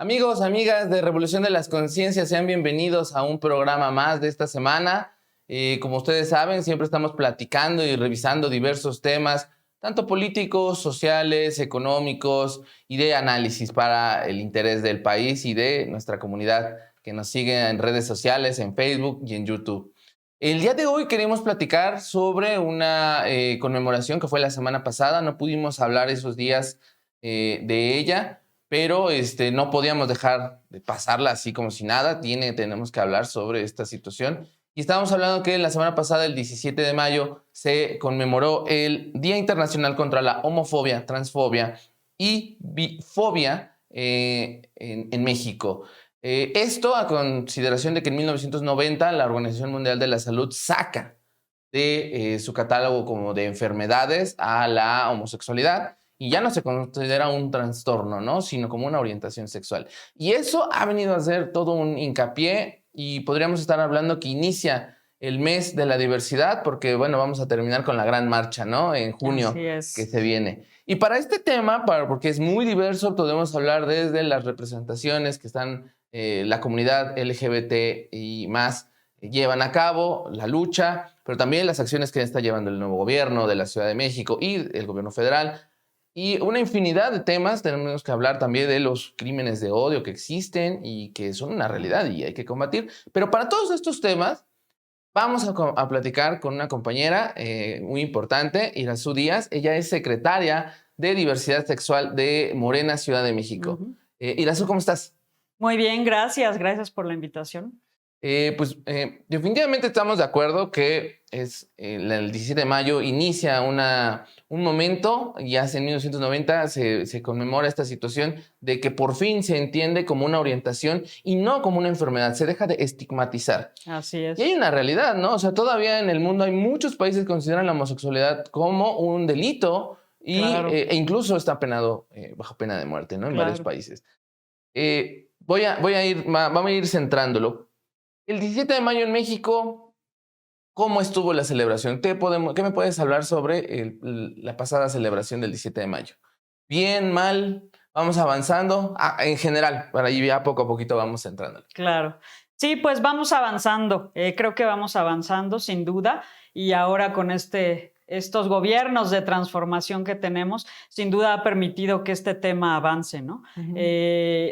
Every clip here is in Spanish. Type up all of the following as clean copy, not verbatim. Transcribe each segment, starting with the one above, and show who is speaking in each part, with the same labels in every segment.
Speaker 1: Amigos, amigas de Revolución de las Conciencias, sean bienvenidos a un programa más de esta semana. Como ustedes saben, siempre estamos platicando y revisando diversos temas, tanto políticos, sociales, económicos y de análisis para el interés del país y de nuestra comunidad que nos sigue en redes sociales, en Facebook y en YouTube. El día de hoy queremos platicar sobre una conmemoración que fue la semana pasada. No pudimos hablar esos días de ella, pero no podíamos dejar de pasarla así como si nada. Tenemos que hablar sobre esta situación. Y estábamos hablando que la semana pasada, el 17 de mayo, se conmemoró el Día Internacional contra la Homofobia, Transfobia y Bifobia en México. Esto a consideración de que en 1990 la Organización Mundial de la Salud saca de su catálogo como de enfermedades a la homosexualidad y ya no se considera un trastorno, ¿no? Sino como una orientación sexual. Y eso ha venido a ser todo un hincapié y podríamos estar hablando que inicia el mes de la diversidad porque, bueno, vamos a terminar con la gran marcha, ¿no? En junio que se viene. Y para este tema, porque es muy diverso, podemos hablar desde las representaciones que están la comunidad LGBT y más llevan a cabo, la lucha, pero también las acciones que está llevando el nuevo gobierno de la Ciudad de México y el gobierno federal. Y una infinidad de temas. Tenemos que hablar también de los crímenes de odio que existen y que son una realidad y hay que combatir. Pero para todos estos temas vamos a platicar con una compañera muy importante, Irazú Díaz. Ella es secretaria de Diversidad Sexual de Morena, Ciudad de México. Irazú, ¿cómo estás?
Speaker 2: Muy bien, gracias. Gracias por la invitación.
Speaker 1: Definitivamente estamos de acuerdo que el 17 de mayo inicia un momento, ya en 1990 se conmemora esta situación de que por fin se entiende como una orientación y no como una enfermedad, se deja de estigmatizar.
Speaker 2: Así es.
Speaker 1: Y hay una realidad, ¿no? O sea, todavía en el mundo hay muchos países que consideran la homosexualidad como un delito y,
Speaker 2: Claro.
Speaker 1: e incluso está penado bajo pena de muerte, ¿no? En varios países. Vamos a ir centrándolo. El 17 de mayo en México, ¿cómo estuvo la celebración? ¿Qué me puedes hablar sobre la pasada celebración del 17 de mayo? ¿Bien, mal? ¿Vamos avanzando? En general, para ahí ya poco a poquito vamos entrándole.
Speaker 2: Claro. Sí, pues vamos avanzando. Creo que vamos avanzando, sin duda. Y ahora con estos gobiernos de transformación que tenemos, sin duda ha permitido que este tema avance, ¿no?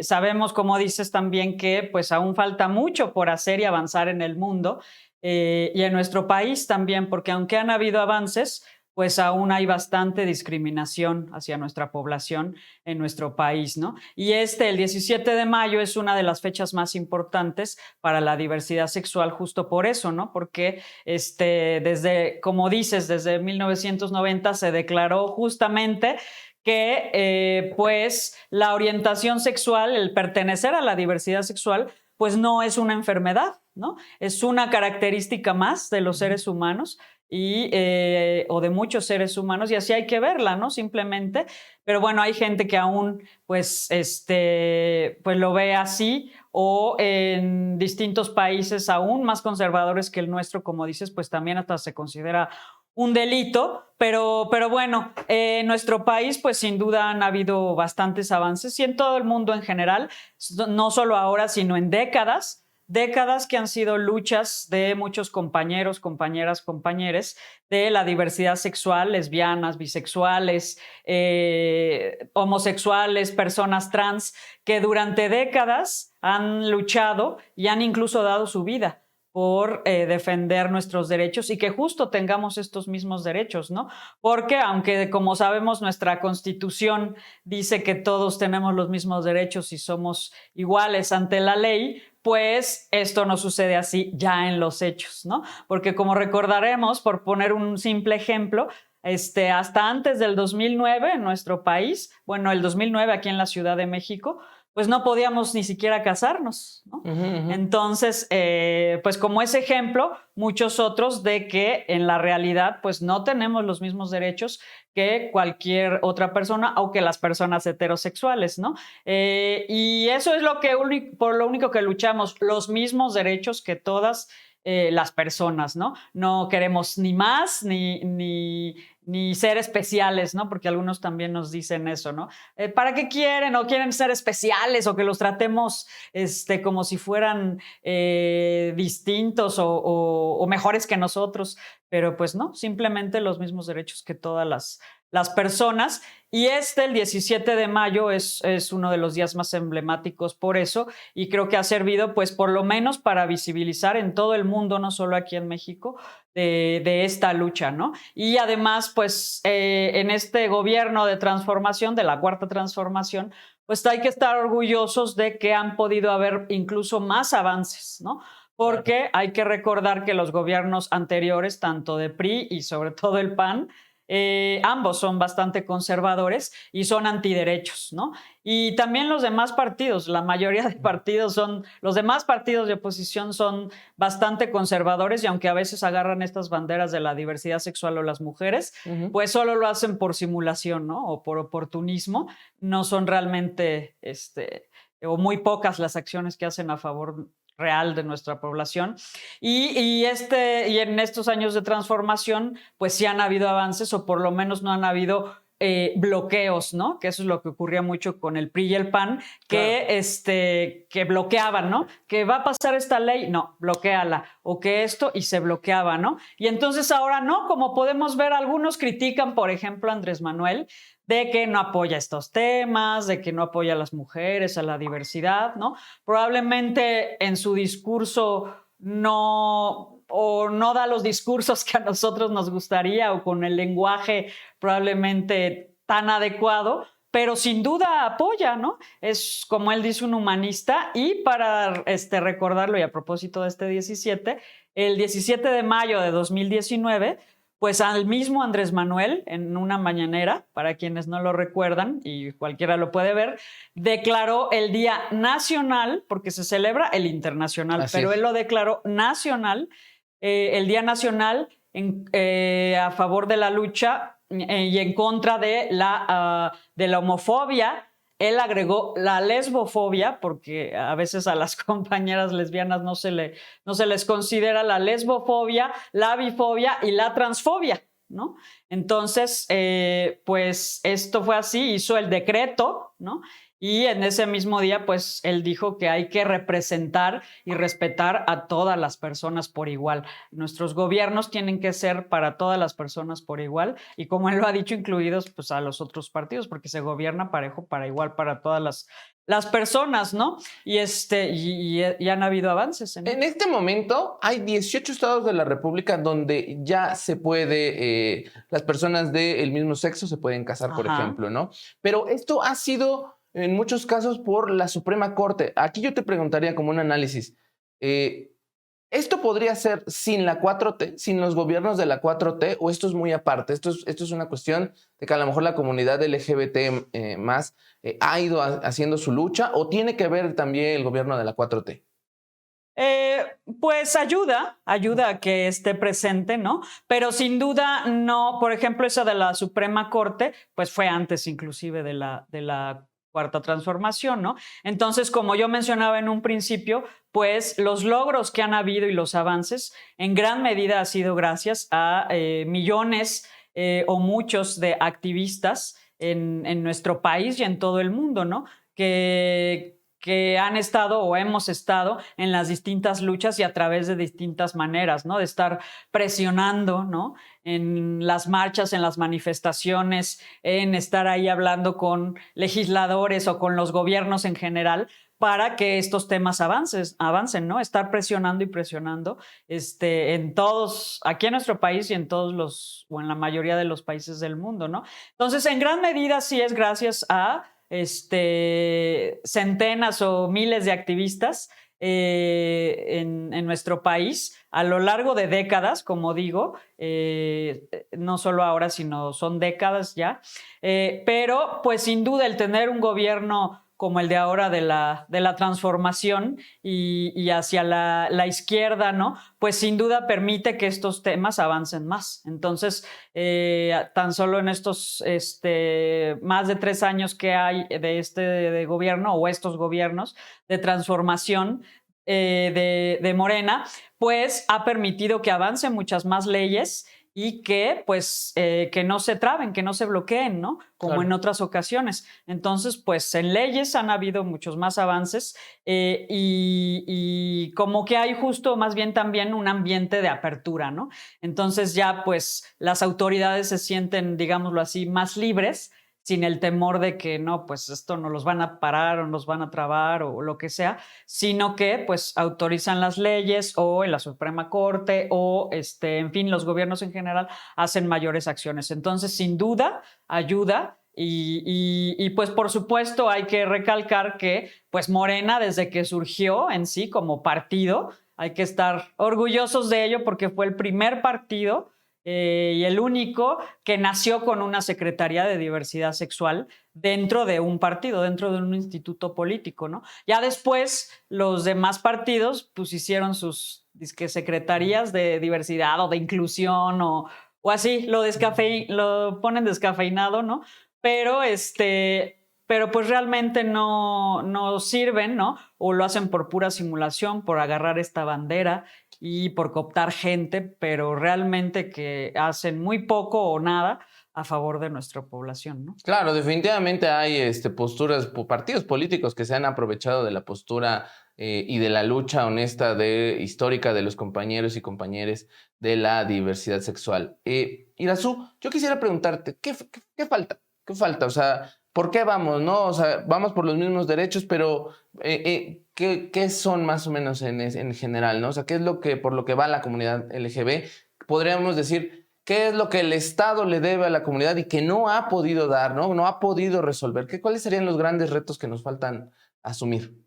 Speaker 2: Sabemos, como dices también, que pues aún falta mucho por hacer y avanzar en el mundo y en nuestro país también, porque aunque han habido avances, pues aún hay bastante discriminación hacia nuestra población en nuestro país, ¿no? Y el 17 de mayo es una de las fechas más importantes para la diversidad sexual justo por eso, ¿no? Porque como dices, desde 1990 se declaró justamente que pues la orientación sexual, el pertenecer a la diversidad sexual, pues no es una enfermedad, ¿no? Es una característica más de los seres humanos o de muchos seres humanos, y así hay que verla, ¿no? Simplemente. Pero bueno, hay gente que aún pues lo ve así, o en distintos países aún más conservadores que el nuestro, como dices, pues también hasta se considera un delito, pero bueno, en nuestro país pues sin duda han habido bastantes avances y en todo el mundo en general, no solo ahora, sino en décadas que han sido luchas de muchos compañeros, compañeras, compañeres de la diversidad sexual, lesbianas, bisexuales, homosexuales, personas trans, que durante décadas han luchado y han incluso dado su vida por defender nuestros derechos y que justo tengamos estos mismos derechos, ¿no? Porque aunque, como sabemos, nuestra Constitución dice que todos tenemos los mismos derechos y somos iguales ante la ley, pues esto no sucede así ya en los hechos, ¿no? Porque como recordaremos, por poner un simple ejemplo, hasta antes del 2009 en nuestro país, bueno, el 2009 aquí en la Ciudad de México, pues no podíamos ni siquiera casarnos, ¿no? Entonces, pues como ese ejemplo, muchos otros de que en la realidad pues no tenemos los mismos derechos que cualquier otra persona o que las personas heterosexuales, ¿no? Y eso es por lo único que luchamos, los mismos derechos que todas las personas, ¿no? No queremos ni más ni ser especiales, ¿no? Porque algunos también nos dicen eso, ¿no? ¿Para qué quieren? ¿O quieren ser especiales? ¿O que los tratemos como si fueran distintos o mejores que nosotros? Pero pues no, simplemente los mismos derechos que todas las personas. Y el 17 de mayo, es uno de los días más emblemáticos por eso, y creo que ha servido, pues, por lo menos para visibilizar en todo el mundo, no solo aquí en México, de esta lucha, ¿no? Y además, pues, en este gobierno de transformación, de la Cuarta Transformación, pues hay que estar orgullosos de que han podido haber incluso más avances, ¿no? Porque hay que recordar que los gobiernos anteriores, tanto de PRI y sobre todo el PAN, ambos son bastante conservadores y son antiderechos, ¿no? Y también los demás partidos, la mayoría de partidos los demás partidos de oposición son bastante conservadores, y aunque a veces agarran estas banderas de la diversidad sexual o las mujeres, pues solo lo hacen por simulación, ¿no? O por oportunismo, no son realmente, o muy pocas las acciones que hacen a favor real de nuestra población. Y en estos años de transformación, pues sí han habido avances, o por lo menos no han habido bloqueos, ¿no? Que eso es lo que ocurría mucho con el PRI y el PAN, que bloqueaban, ¿no? Que va a pasar esta ley, no, bloquéala, o que esto, y se bloqueaba, ¿no? Y entonces ahora no, como podemos ver, algunos critican, por ejemplo, a Andrés Manuel, de que no apoya estos temas, de que no apoya a las mujeres, a la diversidad, ¿no? Probablemente en su discurso no da los discursos que a nosotros nos gustaría, o con el lenguaje probablemente tan adecuado, pero sin duda apoya, ¿no? Es, como él dice, un humanista. Y para recordarlo, y a propósito de este 17, el 17 de mayo de 2019, pues al mismo Andrés Manuel, en una mañanera, para quienes no lo recuerdan, y cualquiera lo puede ver, declaró el Día Nacional, porque se celebra el Internacional,
Speaker 1: Así
Speaker 2: pero
Speaker 1: es.
Speaker 2: él lo declaró nacional, el Día Nacional a favor de la lucha y en contra de la homofobia. Él agregó la lesbofobia, porque a veces a las compañeras lesbianas no se les considera la lesbofobia, la bifobia y la transfobia, ¿no? Entonces, pues esto fue así, hizo el decreto, ¿no? Y en ese mismo día, pues él dijo que hay que representar y respetar a todas las personas por igual. Nuestros gobiernos tienen que ser para todas las personas por igual, y como él lo ha dicho, incluidos pues a los otros partidos, porque se gobierna parejo, para igual, para todas las personas, ¿no? Y y han habido avances
Speaker 1: En este momento hay 18 estados de la República donde ya se puede, las personas del mismo sexo se pueden casar, por ejemplo, ¿no? Pero esto ha sido en muchos casos por la Suprema Corte. Aquí yo te preguntaría, como un análisis, ¿esto podría ser sin la 4T, sin los gobiernos de la 4T, o esto es muy aparte? Esto es una cuestión de que a lo mejor la comunidad LGBT más ha ido haciendo su lucha, o tiene que ver también el gobierno de la 4T.
Speaker 2: Pues ayuda a que esté presente, ¿no? Pero sin duda no. Por ejemplo, esa de la Suprema Corte, pues fue antes inclusive de la Cuarta Transformación, ¿no? Entonces, como yo mencionaba en un principio, pues los logros que han habido y los avances en gran medida ha sido gracias a millones o muchos de activistas en nuestro país y en todo el mundo, ¿no? Que han estado o hemos estado en las distintas luchas y a través de distintas maneras, ¿no? De estar presionando, ¿no? En las marchas, en las manifestaciones, en estar ahí hablando con legisladores o con los gobiernos en general, para que estos temas avancen, ¿no? Estar presionando y presionando en todos, aquí en nuestro país y en o en la mayoría de los países del mundo, ¿no? Entonces, en gran medida sí es gracias a centenas o miles de activistas en nuestro país a lo largo de décadas, como digo, no solo ahora, sino son décadas ya, pero pues sin duda el tener un gobierno como el de ahora de la transformación y hacia la izquierda, ¿no? Pues sin duda permite que estos temas avancen más. Entonces, tan solo en estos más de 3 años que hay de gobierno, o estos gobiernos de transformación de Morena, pues ha permitido que avancen muchas más leyes y que pues que no se traben, que no se bloqueen, ¿no? Como
Speaker 1: Claro.
Speaker 2: en otras ocasiones. Entonces, pues en leyes han habido muchos más avances y como que hay justo más bien también un ambiente de apertura, ¿no? Entonces ya pues las autoridades se sienten, digámoslo así, más libres sin el temor de que no, pues esto nos los van a parar o nos van a trabar o lo que sea, sino que pues autorizan las leyes o en la Suprema Corte o en fin, los gobiernos en general hacen mayores acciones. Entonces, sin duda, ayuda. Y pues por supuesto hay que recalcar que pues Morena desde que surgió en sí como partido, hay que estar orgullosos de ello porque fue el primer partido y el único que nació con una Secretaría de Diversidad Sexual dentro de un partido, dentro de un instituto político, ¿no? Ya después los demás partidos pues hicieron sus secretarías de diversidad o de inclusión o así, lo ponen descafeinado, ¿no? Pero pero pues realmente no sirven, ¿no? O lo hacen por pura simulación, por agarrar esta bandera y por cooptar gente, pero realmente que hacen muy poco o nada a favor de nuestra población, ¿no?
Speaker 1: Claro, definitivamente hay posturas, partidos políticos que se han aprovechado de la postura y de la lucha honesta histórica de los compañeros y compañeras de la diversidad sexual. Irazú, yo quisiera preguntarte, ¿qué falta? ¿Qué falta? O sea, ¿por qué vamos, no? O sea, vamos por los mismos derechos, pero ¿qué son más o menos en general, no? O sea, ¿qué es por lo que va la comunidad LGB? Podríamos decir, ¿qué es lo que el Estado le debe a la comunidad y que no ha podido dar, ¿no? No ha podido resolver? ¿Cuáles serían los grandes retos que nos faltan asumir?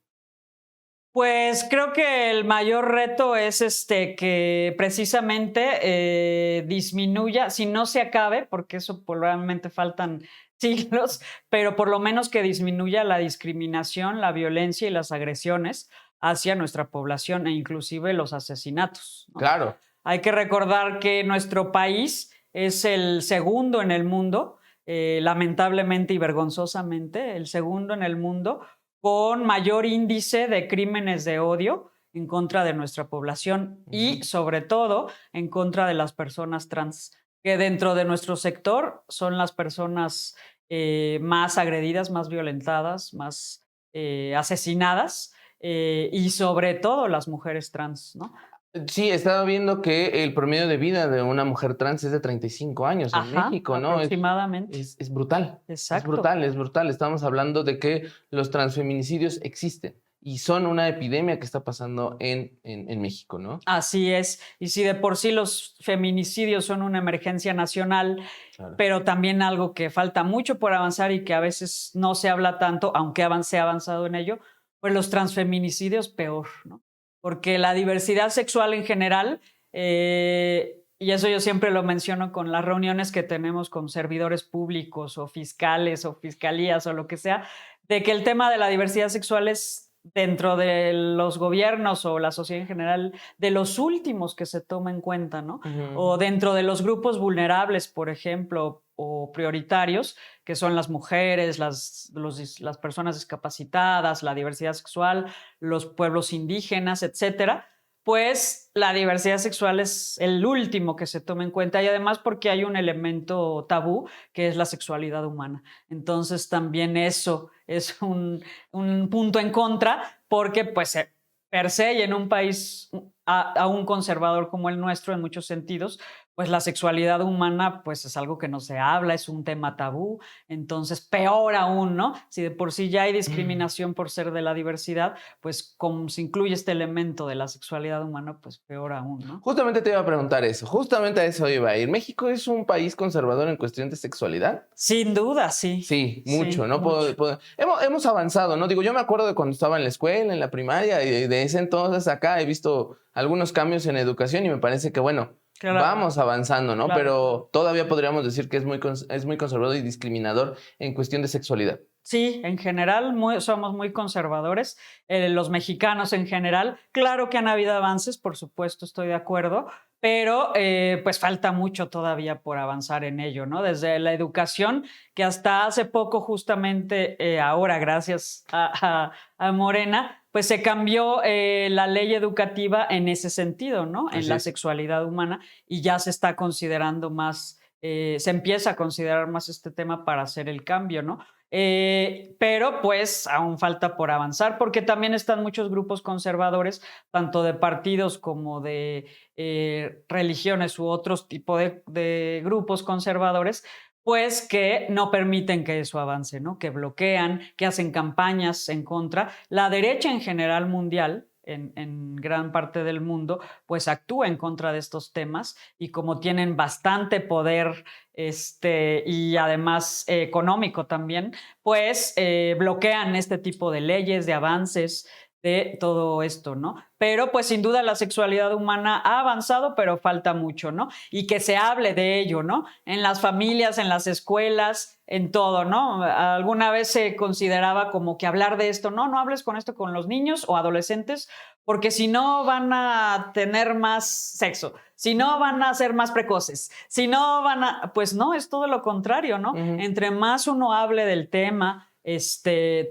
Speaker 2: Pues creo que el mayor reto es que precisamente disminuya, si no se acabe, porque eso probablemente faltan siglos, pero por lo menos que disminuya la discriminación, la violencia y las agresiones hacia nuestra población e inclusive los asesinatos, ¿no?
Speaker 1: Claro.
Speaker 2: Hay que recordar que nuestro país es el segundo en el mundo, lamentablemente y vergonzosamente, el segundo en el mundo con mayor índice de crímenes de odio en contra de nuestra población y sobre todo en contra de las personas trans, que dentro de nuestro sector son las personas más agredidas, más violentadas, más asesinadas y sobre todo las mujeres trans, ¿no?
Speaker 1: Sí, he estado viendo que el promedio de vida de una mujer trans es de 35 años en
Speaker 2: Ajá,
Speaker 1: México, ¿no?
Speaker 2: aproximadamente.
Speaker 1: Es brutal. Es
Speaker 2: Exacto.
Speaker 1: brutal, es brutal. Estamos hablando de que los transfeminicidios existen y son una epidemia que está pasando en México, ¿no?
Speaker 2: Así es. Y si de por sí los feminicidios son una emergencia nacional,
Speaker 1: Claro.
Speaker 2: pero también algo que falta mucho por avanzar y que a veces no se habla tanto, aunque se ha avanzado en ello, pues los transfeminicidios peor, ¿no? Porque la diversidad sexual en general, y eso yo siempre lo menciono con las reuniones que tenemos con servidores públicos o fiscales o fiscalías o lo que sea, de que el tema de la diversidad sexual es dentro de los gobiernos o la sociedad en general, de los últimos que se toma en cuenta, ¿no? O dentro de los grupos vulnerables, por ejemplo, o prioritarios, que son las mujeres, las personas discapacitadas, la diversidad sexual, los pueblos indígenas, etcétera, pues la diversidad sexual es el último que se toma en cuenta y además porque hay un elemento tabú que es la sexualidad humana. Entonces también eso es un punto en contra porque pues per se y en un país aún conservador como el nuestro en muchos sentidos, pues la sexualidad humana pues es algo que no se habla, es un tema tabú, entonces peor aún, ¿no? Si de por sí ya hay discriminación por ser de la diversidad, pues como se incluye este elemento de la sexualidad humana, pues peor aún, ¿no?
Speaker 1: Justamente te iba a preguntar eso, justamente a eso iba a ir. ¿México es un país conservador en cuestión de sexualidad?
Speaker 2: Sin duda, sí.
Speaker 1: Sí, mucho,
Speaker 2: Sí,
Speaker 1: ¿no?
Speaker 2: mucho.
Speaker 1: Hemos avanzado, ¿no? Digo, yo me acuerdo de cuando estaba en la escuela, en la primaria, y de ese entonces acá he visto algunos cambios en educación y me parece que, bueno,
Speaker 2: Claro.
Speaker 1: vamos avanzando, ¿no?
Speaker 2: Claro.
Speaker 1: Pero todavía podríamos decir que es muy conservador y discriminador en cuestión de sexualidad.
Speaker 2: Sí, en general somos muy conservadores, los mexicanos en general. Claro que han habido avances, por supuesto, estoy de acuerdo, pero pues falta mucho todavía por avanzar en ello, ¿no? Desde la educación, que hasta hace poco justamente ahora, gracias a Morena, pues se cambió la ley educativa en ese sentido, ¿no? En
Speaker 1: Así
Speaker 2: la
Speaker 1: es.
Speaker 2: sexualidad humana y ya se está considerando más, se empieza a considerar más este tema para hacer el cambio, ¿no? Pero pues aún falta por avanzar porque también están muchos grupos conservadores, tanto de partidos como de religiones u otros tipos de grupos conservadores, pues que no permiten que eso avance, ¿no? Que bloquean, que hacen campañas en contra. La derecha en general mundial, en gran parte del mundo, pues actúa en contra de estos temas y como tienen bastante poder y además económico también, pues bloquean este tipo de leyes, de avances, de todo esto, ¿no? Pero pues sin duda la sexualidad humana ha avanzado, pero falta mucho, ¿no? Y que se hable de ello, ¿no? En las familias, en las escuelas, en todo, ¿no? Alguna vez se consideraba como que hablar de esto, no hables con esto con los niños o adolescentes, porque si no van a tener más sexo, si no van a ser más precoces, si no van a, pues no, es todo lo contrario, ¿no?
Speaker 1: Ujú.
Speaker 2: Entre más uno hable del tema,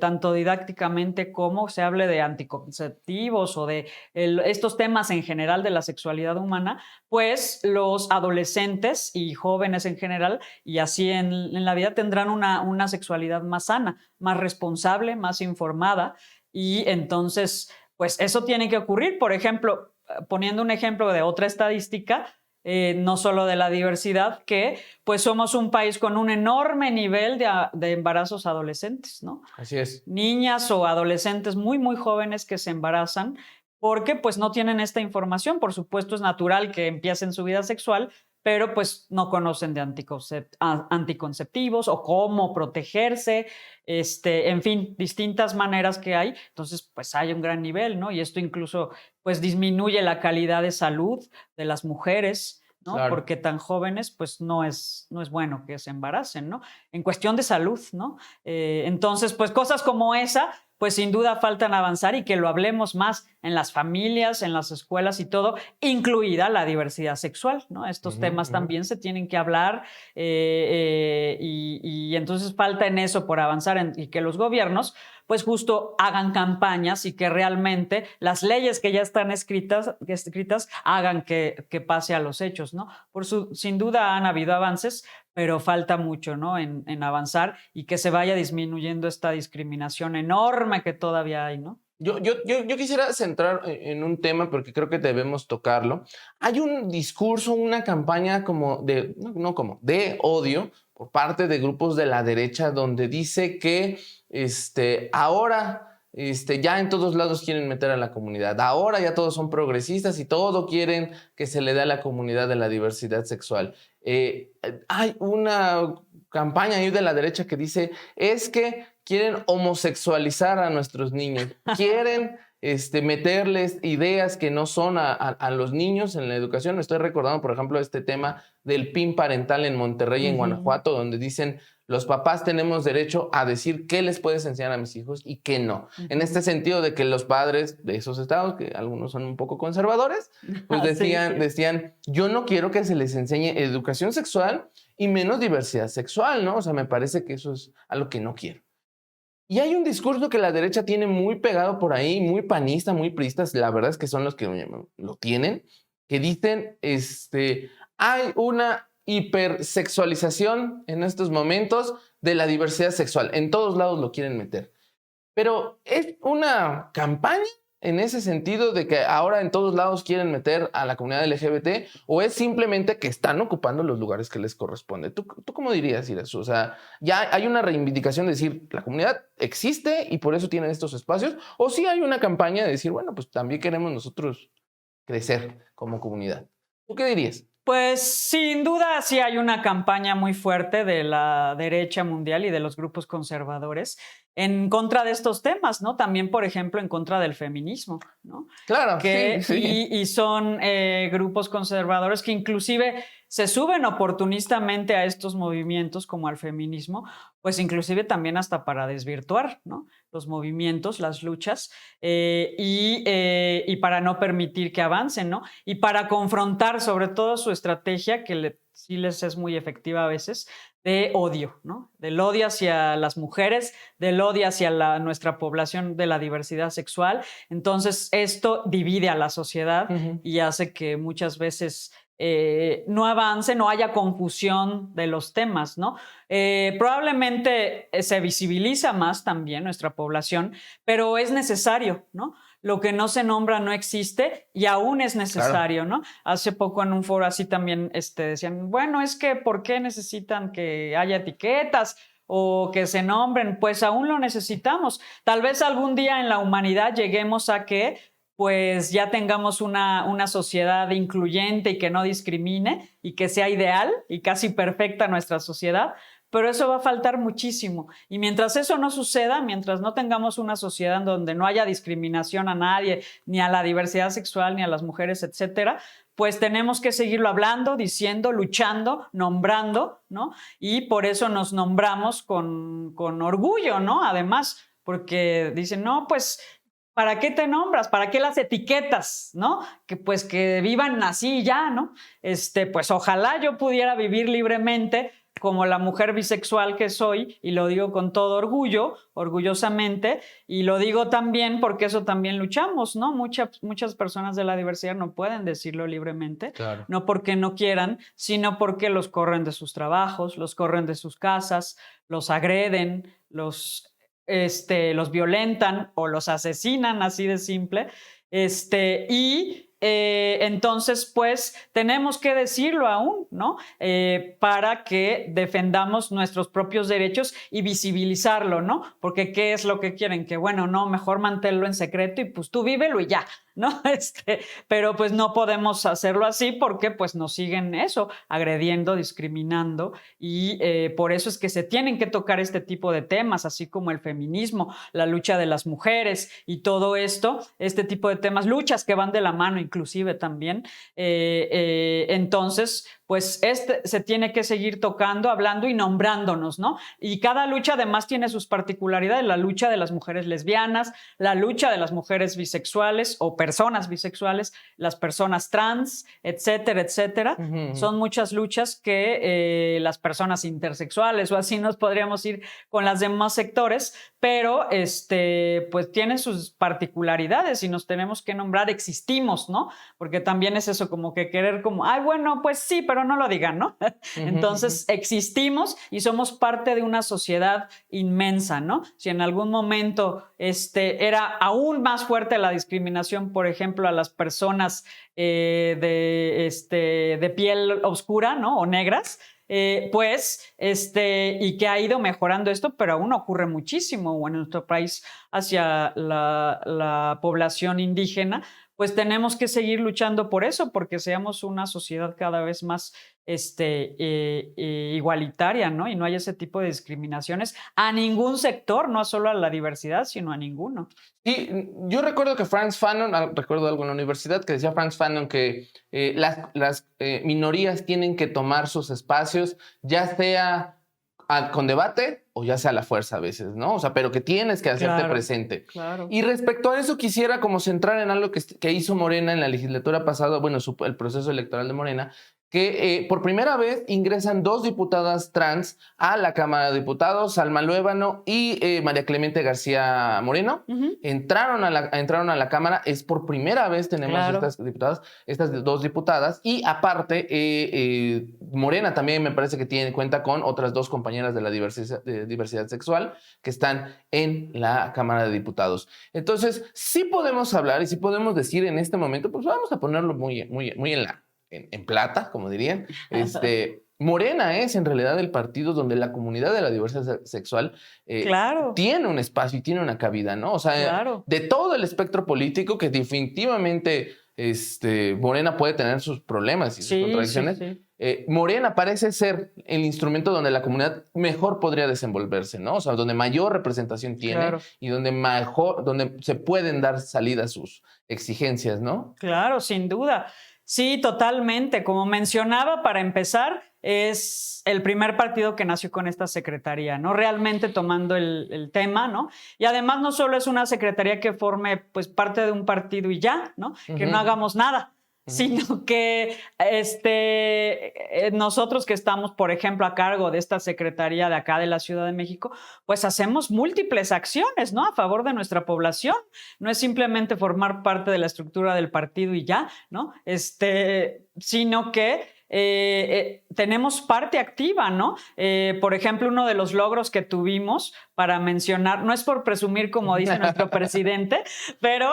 Speaker 2: tanto didácticamente como se hable de anticonceptivos o de estos temas en general de la sexualidad humana, pues los adolescentes y jóvenes en general y así en la vida tendrán una sexualidad más sana, más responsable, más informada y entonces, pues eso tiene que ocurrir. Por ejemplo, poniendo un ejemplo de otra estadística, no solo de la diversidad, que pues somos un país con un enorme nivel de embarazos adolescentes, ¿no?
Speaker 1: Así es.
Speaker 2: Niñas o adolescentes muy, muy jóvenes que se embarazan porque pues no tienen esta información. Por supuesto, es natural que empiecen su vida sexual, pero pues no conocen de anticonceptivos o cómo protegerse, en fin, distintas maneras que hay. Entonces, pues hay un gran nivel, ¿no? Y esto incluso pues disminuye la calidad de salud de las mujeres, ¿no?
Speaker 1: Claro.
Speaker 2: Porque tan jóvenes, pues no es bueno que se embaracen, ¿no? En cuestión de salud, ¿no? Entonces, pues cosas como esa, pues sin duda faltan avanzar y que lo hablemos más en las familias, en las escuelas y todo, incluida la diversidad sexual, ¿no? Estos
Speaker 1: Ujú,
Speaker 2: temas
Speaker 1: ujú.
Speaker 2: también se tienen que hablar y entonces falta en eso por avanzar y que los gobiernos pues justo hagan campañas y que realmente las leyes que ya están escritas hagan que pase a los hechos, ¿no? Sin duda han habido avances, pero falta mucho, ¿no? En avanzar y que se vaya disminuyendo esta discriminación enorme que todavía hay, ¿no?
Speaker 1: Yo quisiera centrar en un tema porque creo que debemos tocarlo. Hay un discurso, una campaña como de, no como, de odio por parte de grupos de la derecha donde dice que ahora ya en todos lados quieren meter a la comunidad. Ahora ya todos son progresistas y todo quieren que se le dé a la comunidad de la diversidad sexual. Hay una campaña ahí de la derecha que dice, es que quieren homosexualizar a nuestros niños, quieren meterles ideas que no son a los niños en la educación. Me estoy recordando, por ejemplo, este tema del PIN parental en Monterrey, en
Speaker 2: Ujú.
Speaker 1: Guanajuato, donde dicen, los papás tenemos derecho a decir qué les puedes enseñar a mis hijos y qué no. En este
Speaker 2: Ujú.
Speaker 1: sentido de que los padres de esos estados, que algunos son un poco conservadores, pues
Speaker 2: Sí, sí.
Speaker 1: decían, yo no quiero que se les enseñe educación sexual y menos diversidad sexual, ¿no? O sea, me parece que eso es algo que no quiero. Y hay un discurso que la derecha tiene muy pegado por ahí, muy panista, muy priista, la verdad es que son los que lo tienen, que dicen, hay una hipersexualización en estos momentos de la diversidad sexual. En todos lados lo quieren meter. Pero es una campaña en ese sentido de que ahora en todos lados quieren meter a la comunidad LGBT o es simplemente que están ocupando los lugares que les corresponde. ¿Tú cómo dirías, Irasu? O sea, ya hay una reivindicación de decir la comunidad existe y por eso tienen estos espacios, o sí hay una campaña de decir, bueno, pues también queremos nosotros crecer como comunidad. ¿Tú qué dirías?
Speaker 2: Pues sin duda sí hay una campaña muy fuerte de la derecha mundial y de los grupos conservadores en contra de estos temas, ¿no? También, por ejemplo, en contra del feminismo, ¿no?
Speaker 1: Claro,
Speaker 2: que,
Speaker 1: sí.
Speaker 2: Y son grupos conservadores que inclusive se suben oportunistamente a estos movimientos como al feminismo, pues inclusive también hasta para desvirtuar, ¿no? Los movimientos, las luchas, y para no permitir que avancen, ¿no? Y para confrontar sobre todo su estrategia, que sí les es muy efectiva a veces, de odio, ¿no? Del odio hacia las mujeres, del odio hacia nuestra población de la diversidad sexual. Entonces, esto divide a la sociedad y hace que muchas veces no avance, no haya confusión de los temas, ¿no? Probablemente se visibiliza más también nuestra población, pero es necesario, ¿no? Lo que no se nombra no existe y aún es necesario,
Speaker 1: Claro.
Speaker 2: ¿no? Hace poco en un foro así también decían, bueno, es que ¿por qué necesitan que haya etiquetas o que se nombren? Pues aún lo necesitamos. Tal vez algún día en la humanidad lleguemos a que pues ya tengamos una sociedad incluyente y que no discrimine y que sea ideal y casi perfecta nuestra sociedad, pero eso va a faltar muchísimo. Y mientras eso no suceda, mientras no tengamos una sociedad en donde no haya discriminación a nadie, ni a la diversidad sexual, ni a las mujeres, etcétera, pues tenemos que seguirlo hablando, diciendo, luchando, nombrando, ¿no? Y por eso nos nombramos con orgullo, ¿no? Además, porque dicen, no, pues ¿para qué te nombras? ¿Para qué las etiquetas? ¿No? Que pues que vivan así ya, ¿no? Pues ojalá yo pudiera vivir libremente como la mujer bisexual que soy, y lo digo con todo orgullo, orgullosamente, y lo digo también porque eso también luchamos, ¿no? Muchas personas de la diversidad no pueden decirlo libremente,
Speaker 1: Claro.
Speaker 2: no porque no quieran, sino porque los corren de sus trabajos, los corren de sus casas, los agreden, los violentan o los asesinan, así de simple. Entonces, pues, tenemos que decirlo aún, ¿no? Para que defendamos nuestros propios derechos y visibilizarlo, ¿no? Porque ¿qué es lo que quieren? Que, bueno, no, mejor manténlo en secreto y pues tú vívelo y ya, ¿no? Pero pues no podemos hacerlo así porque pues nos siguen eso, agrediendo, discriminando, y por eso es que se tienen que tocar este tipo de temas, así como el feminismo, la lucha de las mujeres y todo esto, este tipo de temas, luchas que van de la mano inclusive también. Entonces, pues se tiene que seguir tocando, hablando y nombrándonos, ¿no? Y cada lucha además tiene sus particularidades, la lucha de las mujeres lesbianas, la lucha de las mujeres bisexuales o personas bisexuales, las personas trans, etcétera, etcétera. Son muchas luchas que las personas intersexuales o así nos podríamos ir con los demás sectores, pero pues tienen sus particularidades y nos tenemos que nombrar, existimos, ¿no? Porque también es eso, como que querer como, ay, bueno, pues sí, pero no lo digan, ¿no? Entonces existimos y somos parte de una sociedad inmensa, ¿no? Si en algún momento era aún más fuerte la discriminación, por ejemplo, a las personas de piel oscura, ¿no? O negras, y que ha ido mejorando esto, pero aún ocurre muchísimo. O en nuestro país, hacia la población indígena, pues tenemos que seguir luchando por eso, porque seamos una sociedad cada vez más igualitaria, ¿no? Y no haya ese tipo de discriminaciones a ningún sector, no solo a la diversidad, sino a ninguno.
Speaker 1: Y yo recuerdo que Frantz Fanon, recuerdo algo en la universidad que decía Frantz Fanon que las minorías tienen que tomar sus espacios, ya sea con debate o ya sea a la fuerza a veces, ¿no? O sea, pero que tienes que hacerte presente.
Speaker 2: Claro.
Speaker 1: Y respecto a eso quisiera como centrar en algo que hizo Morena en la legislatura pasada, bueno, el proceso electoral de Morena, que por primera vez ingresan 2 diputadas trans a la Cámara de Diputados, Salma Luébano y María Clemente García Moreno. Entraron a la Cámara, es por primera vez tenemos estas 2 diputadas, y aparte Morena también me parece que cuenta con otras 2 compañeras de la diversidad sexual que están en la Cámara de Diputados. Entonces, sí podemos hablar y sí podemos decir en este momento, pues vamos a ponerlo muy en plata, como dirían. Morena es en realidad el partido donde la comunidad de la diversidad sexual tiene un espacio y tiene una cabida, ¿no? O sea, de todo el espectro político que definitivamente Morena puede tener sus problemas y sus contradicciones.
Speaker 2: Sí.
Speaker 1: Morena parece ser el instrumento donde la comunidad mejor podría desenvolverse, ¿no? O sea, donde mayor representación tiene, claro, y donde se pueden dar salida a sus exigencias, ¿no?
Speaker 2: Claro, sin duda. Sí, totalmente. Como mencionaba, para empezar, es el primer partido que nació con esta secretaría, ¿no? Realmente tomando el tema, ¿no? Y además no solo es una secretaría que forme, pues, parte de un partido y ya, ¿no? Que no hagamos nada, sino que nosotros que estamos, por ejemplo, a cargo de esta secretaría de acá de la Ciudad de México, pues hacemos múltiples acciones, ¿no? A favor de nuestra población. No es simplemente formar parte de la estructura del partido y ya, ¿no? Sino que tenemos parte activa, ¿no? Por ejemplo, uno de los logros que tuvimos, para mencionar, no es por presumir como dice nuestro presidente, pero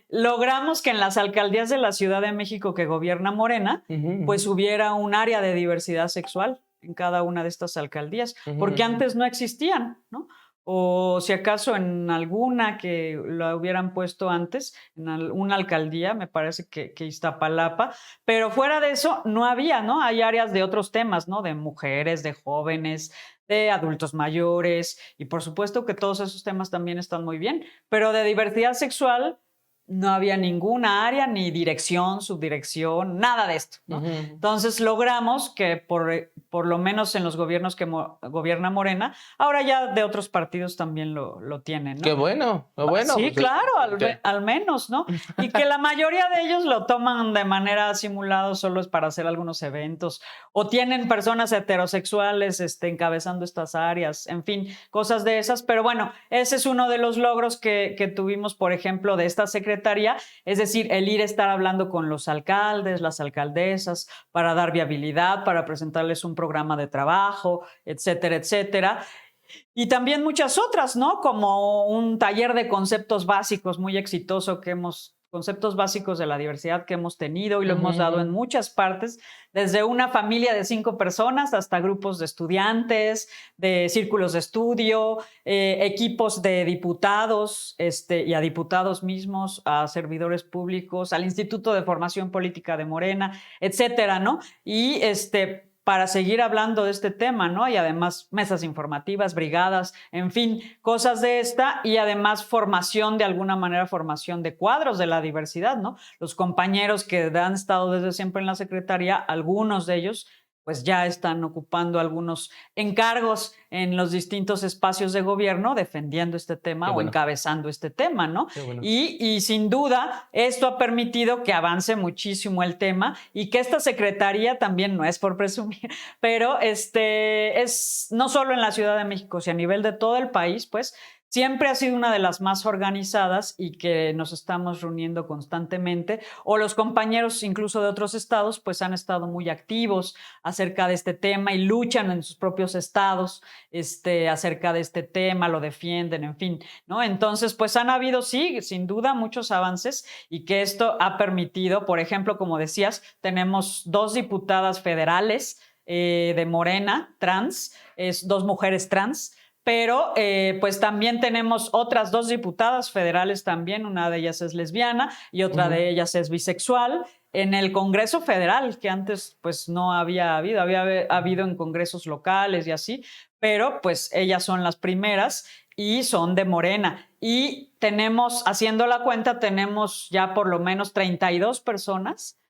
Speaker 2: logramos que en las alcaldías de la Ciudad de México que gobierna Morena, pues hubiera un área de diversidad sexual en cada una de estas alcaldías, porque antes no existían, ¿no? O si acaso en alguna que lo hubieran puesto antes, en una alcaldía, me parece que Iztapalapa, pero fuera de eso no había, ¿no? Hay áreas de otros temas, ¿no? De mujeres, de jóvenes, de adultos mayores, y por supuesto que todos esos temas también están muy bien, pero de diversidad sexual no había ninguna área, ni dirección, subdirección, nada de esto, ¿no? Entonces logramos que por lo menos en los gobiernos que gobierna Morena, ahora ya de otros partidos también lo tienen, ¿no?
Speaker 1: ¡Qué bueno! ¡Qué bueno!
Speaker 2: Sí, pues, claro, al menos, ¿no? Y que la mayoría de ellos lo toman de manera simulada, solo es para hacer algunos eventos, o tienen personas heterosexuales encabezando estas áreas, en fin, cosas de esas. Pero bueno, ese es uno de los logros que tuvimos, por ejemplo, de esta secretaría, es decir, el ir a estar hablando con los alcaldes, las alcaldesas, para dar viabilidad, para presentarles un programa de trabajo, etcétera, etcétera. Y también muchas otras, ¿no? Como un taller de conceptos básicos muy exitoso conceptos básicos de la diversidad que hemos tenido y lo hemos dado en muchas partes, desde una familia de 5 personas hasta grupos de estudiantes, de círculos de estudio, equipos de diputados y a diputados mismos, a servidores públicos, al Instituto de Formación Política de Morena, etcétera, ¿no? Y para seguir hablando de este tema, ¿no? Y además mesas informativas, brigadas, en fin, cosas de esta, y además formación, de alguna manera, formación de cuadros de la diversidad, ¿no? Los compañeros que han estado desde siempre en la secretaría, algunos de ellos, pues ya están ocupando algunos encargos en los distintos espacios de gobierno defendiendo este tema o encabezando este tema, ¿no? Bueno. Y sin duda esto ha permitido que avance muchísimo el tema y que esta secretaría también, no es por presumir, pero es no solo en la Ciudad de México, sino a nivel de todo el país, pues siempre ha sido una de las más organizadas y que nos estamos reuniendo constantemente, o los compañeros incluso de otros estados pues han estado muy activos acerca de este tema y luchan en sus propios estados acerca de este tema, lo defienden, en fin, ¿no? Entonces pues han habido, sí, sin duda muchos avances y que esto ha permitido, por ejemplo, como decías, tenemos 2 diputadas federales de Morena, trans, 2 mujeres trans, pero pues también tenemos otras 2 diputadas federales también, una de ellas es lesbiana y otra de ellas es bisexual, en el Congreso Federal, que antes pues no había habido en congresos locales y así, pero pues ellas son las primeras y son de Morena. Y tenemos, haciendo la cuenta, tenemos ya por lo menos 32 personas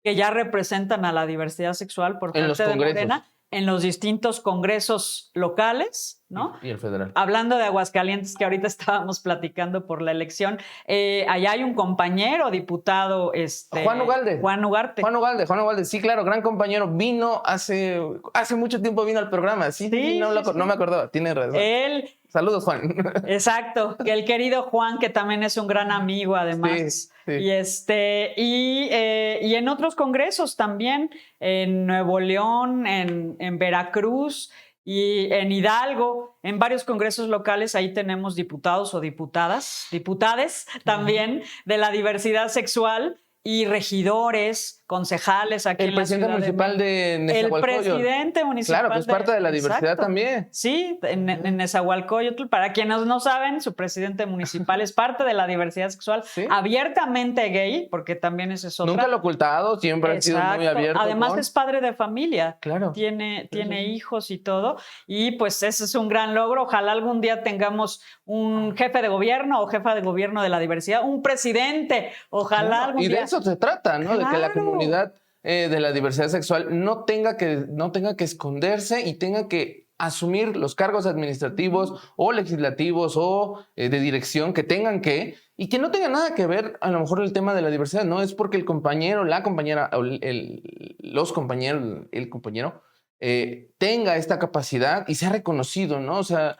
Speaker 2: que ya representan a la diversidad sexual por parte de Morena en los distintos congresos locales, ¿no?
Speaker 1: Y el federal.
Speaker 2: Hablando de Aguascalientes, que ahorita estábamos platicando por la elección, allá hay un compañero diputado,
Speaker 1: Juan Ugalde.
Speaker 2: Juan Ugarte.
Speaker 1: Juan Ugalde, sí, claro, gran compañero. Vino hace mucho tiempo, vino al programa, sí, no me acordaba, tiene razón.
Speaker 2: Él...
Speaker 1: Saludos, Juan.
Speaker 2: Exacto, que el querido Juan, que también es un gran amigo, además. Sí. Y en otros congresos también, en Nuevo León, en Veracruz y en Hidalgo, en varios congresos locales, ahí tenemos diputados o diputades también de la diversidad sexual. y regidores, concejales aquí en la Ciudad
Speaker 1: presidente municipal de Nezahualcóyotl.
Speaker 2: El presidente municipal.
Speaker 1: Claro, que es parte de la diversidad también.
Speaker 2: Sí, en Nezahualcóyotl. Para quienes no saben, su presidente municipal es parte de la diversidad sexual, abiertamente gay, porque también ese es otra.
Speaker 1: Nunca lo ha ocultado, siempre ha sido muy abierto.
Speaker 2: Además es padre de familia.
Speaker 1: Claro.
Speaker 2: Tiene hijos y todo. Y pues ese es un gran logro. Ojalá algún día tengamos un jefe de gobierno o jefa de gobierno de la diversidad, un presidente. Ojalá algún día.
Speaker 1: Y de eso se trata, ¿no? De que la comunidad de la diversidad sexual no tenga que esconderse y tenga que asumir los cargos administrativos o legislativos o de dirección que tengan y que no tenga nada que ver a lo mejor el tema de la diversidad, no es porque el compañero, la compañera, o los compañeros, el compañero tenga esta capacidad y sea reconocido, ¿no? O sea,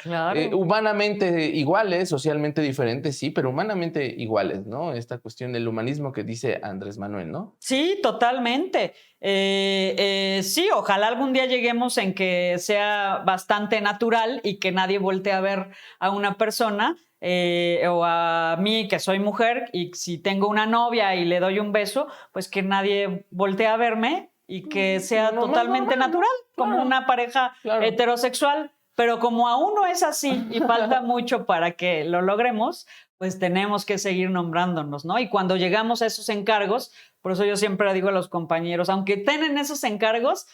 Speaker 1: humanamente iguales, socialmente diferentes, sí, pero humanamente iguales, ¿no? Esta cuestión del humanismo que dice Andrés Manuel, ¿no?
Speaker 2: Sí, totalmente. Sí, ojalá algún día lleguemos en que sea bastante natural y que nadie voltee a ver a una persona o a mí que soy mujer y si tengo una novia y le doy un beso, pues que nadie voltee a verme y que sea totalmente natural, como una pareja heterosexual. Pero como aún no es así y falta mucho para que lo logremos, pues tenemos que seguir nombrándonos, ¿no? Y cuando llegamos a esos encargos, por eso yo siempre digo a los compañeros, aunque tienen esos encargos,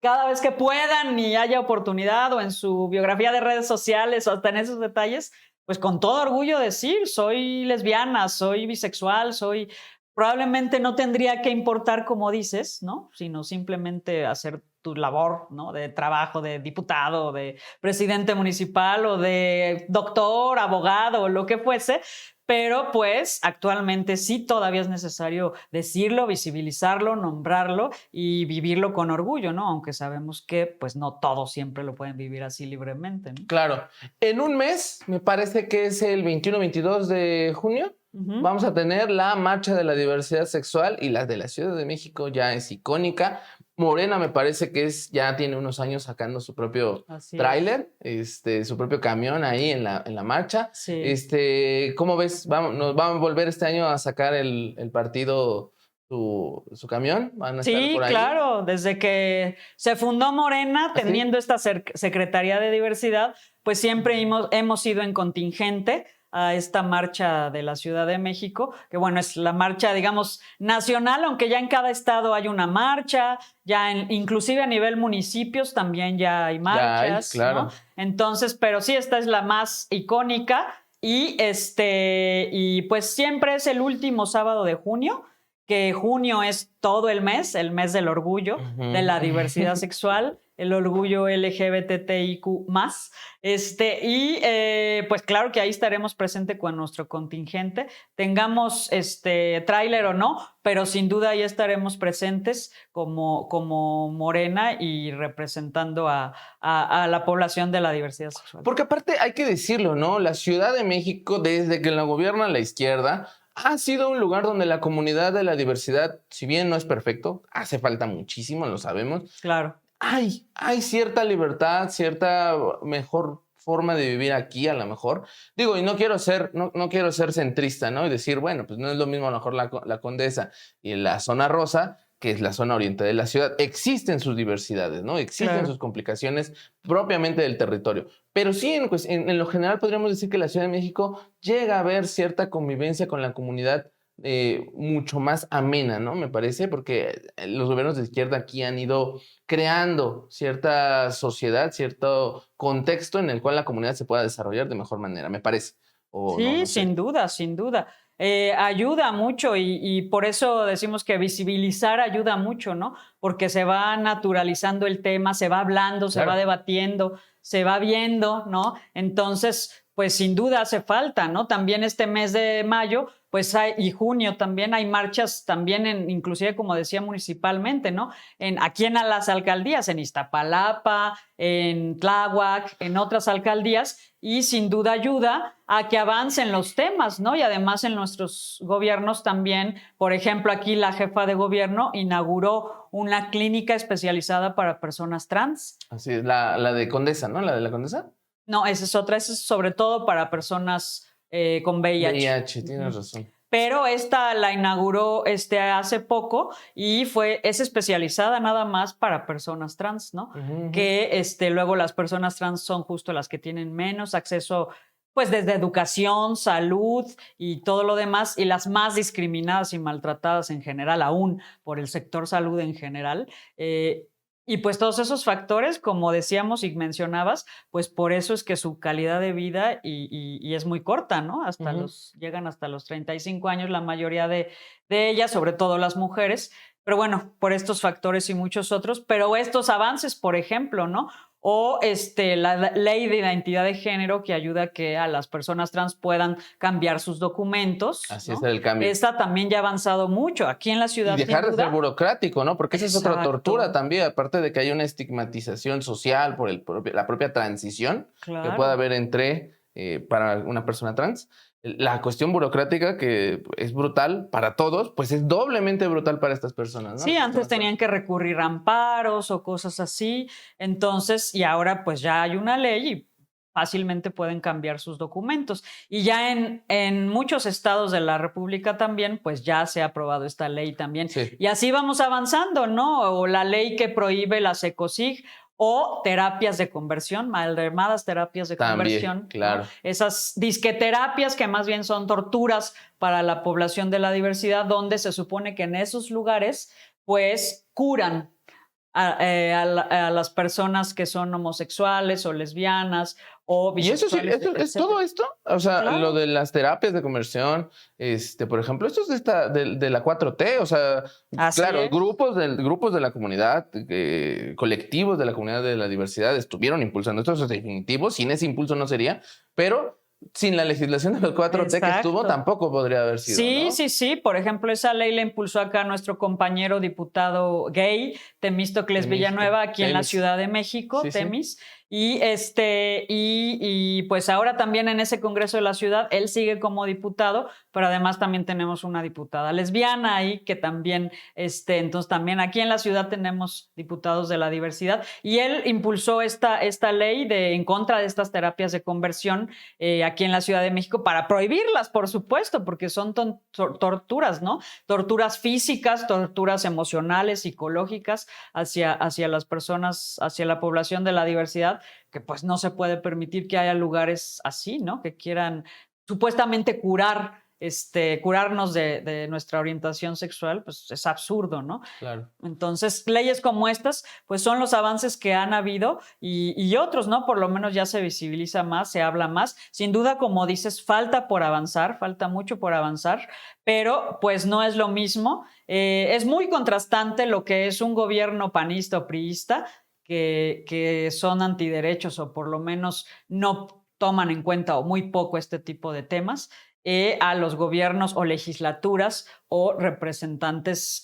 Speaker 2: cada vez que puedan y haya oportunidad o en su biografía de redes sociales o hasta en esos detalles, pues con todo orgullo decir, soy lesbiana, soy bisexual, probablemente no tendría que importar como dices, ¿no? Sino simplemente hacer tu labor, ¿no? De trabajo, de diputado, de presidente municipal o de doctor, abogado o lo que fuese. Pero pues actualmente sí todavía es necesario decirlo, visibilizarlo, nombrarlo y vivirlo con orgullo, ¿no? Aunque sabemos que pues no todos siempre lo pueden vivir así libremente, ¿no?
Speaker 1: Claro. En un mes, me parece que es el 21-22 de junio, vamos a tener la Marcha de la Diversidad Sexual y la de la Ciudad de México ya es icónica. Morena me parece que ya tiene unos años sacando su propio tráiler, su propio camión ahí en la marcha. Sí. ¿Cómo ves? ¿Nos van a volver este año a sacar el partido su camión? ¿Van a estar por ahí?
Speaker 2: Sí, claro. Desde que se fundó Morena, teniendo esta Secretaría de Diversidad, pues siempre hemos ido en contingente a esta marcha de la Ciudad de México, que bueno, es la marcha, digamos, nacional, aunque ya en cada estado hay una marcha, inclusive a nivel municipios también ya hay marchas, claro. ¿No? Entonces, pero sí, esta es la más icónica y pues siempre es el último sábado de junio, que junio es todo el mes del orgullo, de la diversidad sexual, el orgullo LGBTIQ+. Pues claro que ahí estaremos presentes con nuestro contingente, tengamos tráiler o no, pero sin duda ahí estaremos presentes como Morena y representando a la población de la diversidad sexual.
Speaker 1: Porque aparte hay que decirlo, ¿no? La Ciudad de México, desde que la gobierna la izquierda, ha sido un lugar donde la comunidad de la diversidad, si bien no es perfecto, hace falta muchísimo, lo sabemos.
Speaker 2: Claro.
Speaker 1: Hay cierta libertad, cierta mejor forma de vivir aquí, a lo mejor. Digo, y no quiero ser centrista, ¿no? Y decir, bueno, pues no es lo mismo a lo mejor la Condesa y la zona rosa, que es la zona oriente de la ciudad. Existen sus diversidades, ¿no? Existen sus complicaciones propiamente del territorio. Pero sí, en lo general podríamos decir que la Ciudad de México llega a haber cierta convivencia con la comunidad mucho más amena, ¿no? Me parece, porque los gobiernos de izquierda aquí han ido creando cierta sociedad, cierto contexto en el cual la comunidad se pueda desarrollar de mejor manera, me parece.
Speaker 2: Sí, no sé. Sin duda. Ayuda mucho y por eso decimos que visibilizar ayuda mucho, ¿no? Porque se va naturalizando el tema, se va hablando, se va debatiendo, se va viendo, ¿no? Entonces, pues sin duda hace falta, ¿no? También este mes de mayo, pues y junio también hay marchas también inclusive como decía municipalmente, ¿no? Aquí en las alcaldías, en Iztapalapa, en Tláhuac, en otras alcaldías y sin duda ayuda a que avancen los temas, ¿no? Y además en nuestros gobiernos también, por ejemplo, aquí la jefa de gobierno inauguró una clínica especializada para personas trans.
Speaker 1: Así es, la de Condesa, ¿no? ¿La de la Condesa?
Speaker 2: No, esa es otra, esa es sobre todo para personas con VIH.
Speaker 1: VIH, tienes razón.
Speaker 2: pero esta la inauguró hace poco y es especializada nada más para personas trans, ¿no? Que luego las personas trans son justo las que tienen menos acceso, pues desde educación, salud y todo lo demás, y las más discriminadas y maltratadas en general, aún por el sector salud en general. Y pues todos esos factores, como decíamos y mencionabas, pues por eso es que su calidad de vida y es muy corta, ¿no? Llegan hasta los 35 años la mayoría de ellas, sobre todo las mujeres. Pero bueno, por estos factores y muchos otros, pero estos avances, por ejemplo, ¿no? O la ley de identidad de género que ayuda a que a las personas trans puedan cambiar sus documentos.
Speaker 1: Así
Speaker 2: ¿no?
Speaker 1: es el cambio.
Speaker 2: Esta también ya ha avanzado mucho. Aquí en la ciudad.
Speaker 1: Y dejar de ser burocrático, ¿no? Porque esa es otra tortura también, aparte de que hay una estigmatización social por la propia transición que puede haber para una persona trans. La cuestión burocrática, que es brutal para todos, pues es doblemente brutal para estas personas, ¿no?
Speaker 2: Sí, antes tenían que recurrir a amparos o cosas así. Entonces, y ahora pues ya hay una ley y fácilmente pueden cambiar sus documentos. Y ya en muchos estados de la República también, pues ya se ha aprobado esta ley también.
Speaker 1: Sí.
Speaker 2: Y así vamos avanzando, ¿no? O la ley que prohíbe las ECOSIG, o terapias de conversión, mal llamadas terapias de conversión.
Speaker 1: Claro.
Speaker 2: ¿no? Esas disqueterapias que más bien son torturas para la población de la diversidad, donde se supone que en esos lugares pues curan a las personas que son homosexuales o lesbianas o bisexuales.
Speaker 1: ¿Y eso es todo esto? O sea, claro. Lo de las terapias de conversión, por ejemplo, esto es de la 4T, o sea,
Speaker 2: así
Speaker 1: claro,
Speaker 2: es.
Speaker 1: grupos de la comunidad, colectivos de la comunidad de la diversidad estuvieron impulsando esto, eso es definitivo, sin ese impulso no sería, pero sin la legislación de los 4T Exacto. que estuvo, tampoco podría haber sido.
Speaker 2: Sí,
Speaker 1: ¿no?
Speaker 2: sí. Por ejemplo, esa ley la impulsó acá nuestro compañero diputado gay, Temístocles Villanueva, aquí en la Ciudad de México, sí, Temis. Sí. Y pues ahora también en ese Congreso de la Ciudad, él sigue como diputado, pero además también tenemos una diputada lesbiana ahí que también, entonces también aquí en la ciudad tenemos diputados de la diversidad y él impulsó esta ley en contra de estas terapias de conversión aquí en la Ciudad de México para prohibirlas, por supuesto, porque son torturas, ¿no? Torturas físicas, torturas emocionales, psicológicas hacia las personas, hacia la población de la diversidad, que pues no se puede permitir que haya lugares así, ¿no? Que quieran supuestamente curarnos de nuestra orientación sexual, pues es absurdo, ¿no?
Speaker 1: Claro.
Speaker 2: Entonces, leyes como estas, pues son los avances que han habido y otros, ¿no? Por lo menos ya se visibiliza más, se habla más. Sin duda, como dices, falta por avanzar, falta mucho por avanzar, pero pues no es lo mismo. Es muy contrastante lo que es un gobierno panista o priista, que son antiderechos o por lo menos no toman en cuenta o muy poco este tipo de temas, a los gobiernos o legislaturas o representantes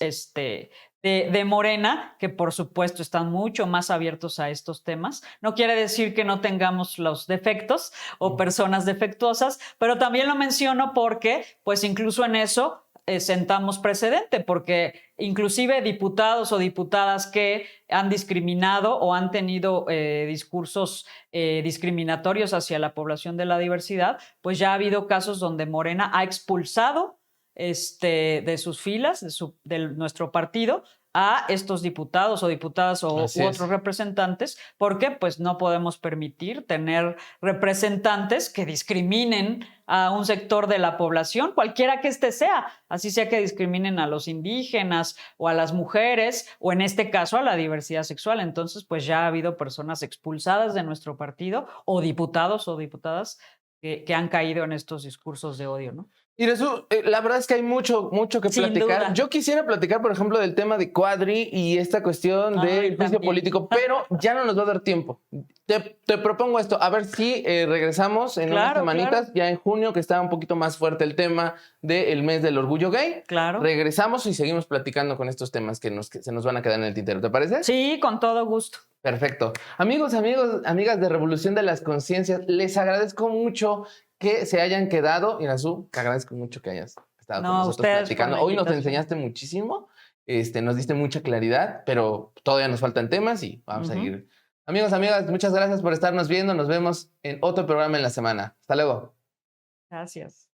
Speaker 2: de Morena, que por supuesto están mucho más abiertos a estos temas. No quiere decir que no tengamos los defectos o personas defectuosas, pero también lo menciono porque pues incluso en eso sentamos precedente, porque inclusive diputados o diputadas que han discriminado o han tenido discursos discriminatorios hacia la población de la diversidad, pues ya ha habido casos donde Morena ha expulsado de sus filas, de nuestro partido, a estos diputados o diputadas u otros representantes, porque pues no podemos permitir tener representantes que discriminen a un sector de la población, cualquiera que sea, así sea que discriminen a los indígenas o a las mujeres o en este caso a la diversidad sexual. Entonces pues ya ha habido personas expulsadas de nuestro partido o diputados o diputadas que han caído en estos discursos de odio, ¿no?
Speaker 1: Y la verdad es que hay mucho que
Speaker 2: Sin
Speaker 1: platicar.
Speaker 2: duda.
Speaker 1: Yo quisiera platicar, por ejemplo, del tema de Cuadri y esta cuestión del juicio político, pero ya no nos va a dar tiempo. Te propongo esto, a ver si regresamos en unas semanitas, ya en junio, que está un poquito más fuerte el tema del mes del orgullo gay.
Speaker 2: Claro.
Speaker 1: Regresamos y seguimos platicando con estos temas que se nos van a quedar en el tintero, ¿te parece?
Speaker 2: Sí, con todo gusto.
Speaker 1: Perfecto. Amigos, amigas de Revolución de las Conciencias, les agradezco mucho que se hayan quedado. Irazú, te agradezco mucho que hayas estado con nosotros platicando. Hoy nos enseñaste muchísimo, nos diste mucha claridad, pero todavía nos faltan temas y vamos a seguir. Amigos, amigas, muchas gracias por estarnos viendo. Nos vemos en otro programa en la semana. Hasta luego.
Speaker 2: Gracias.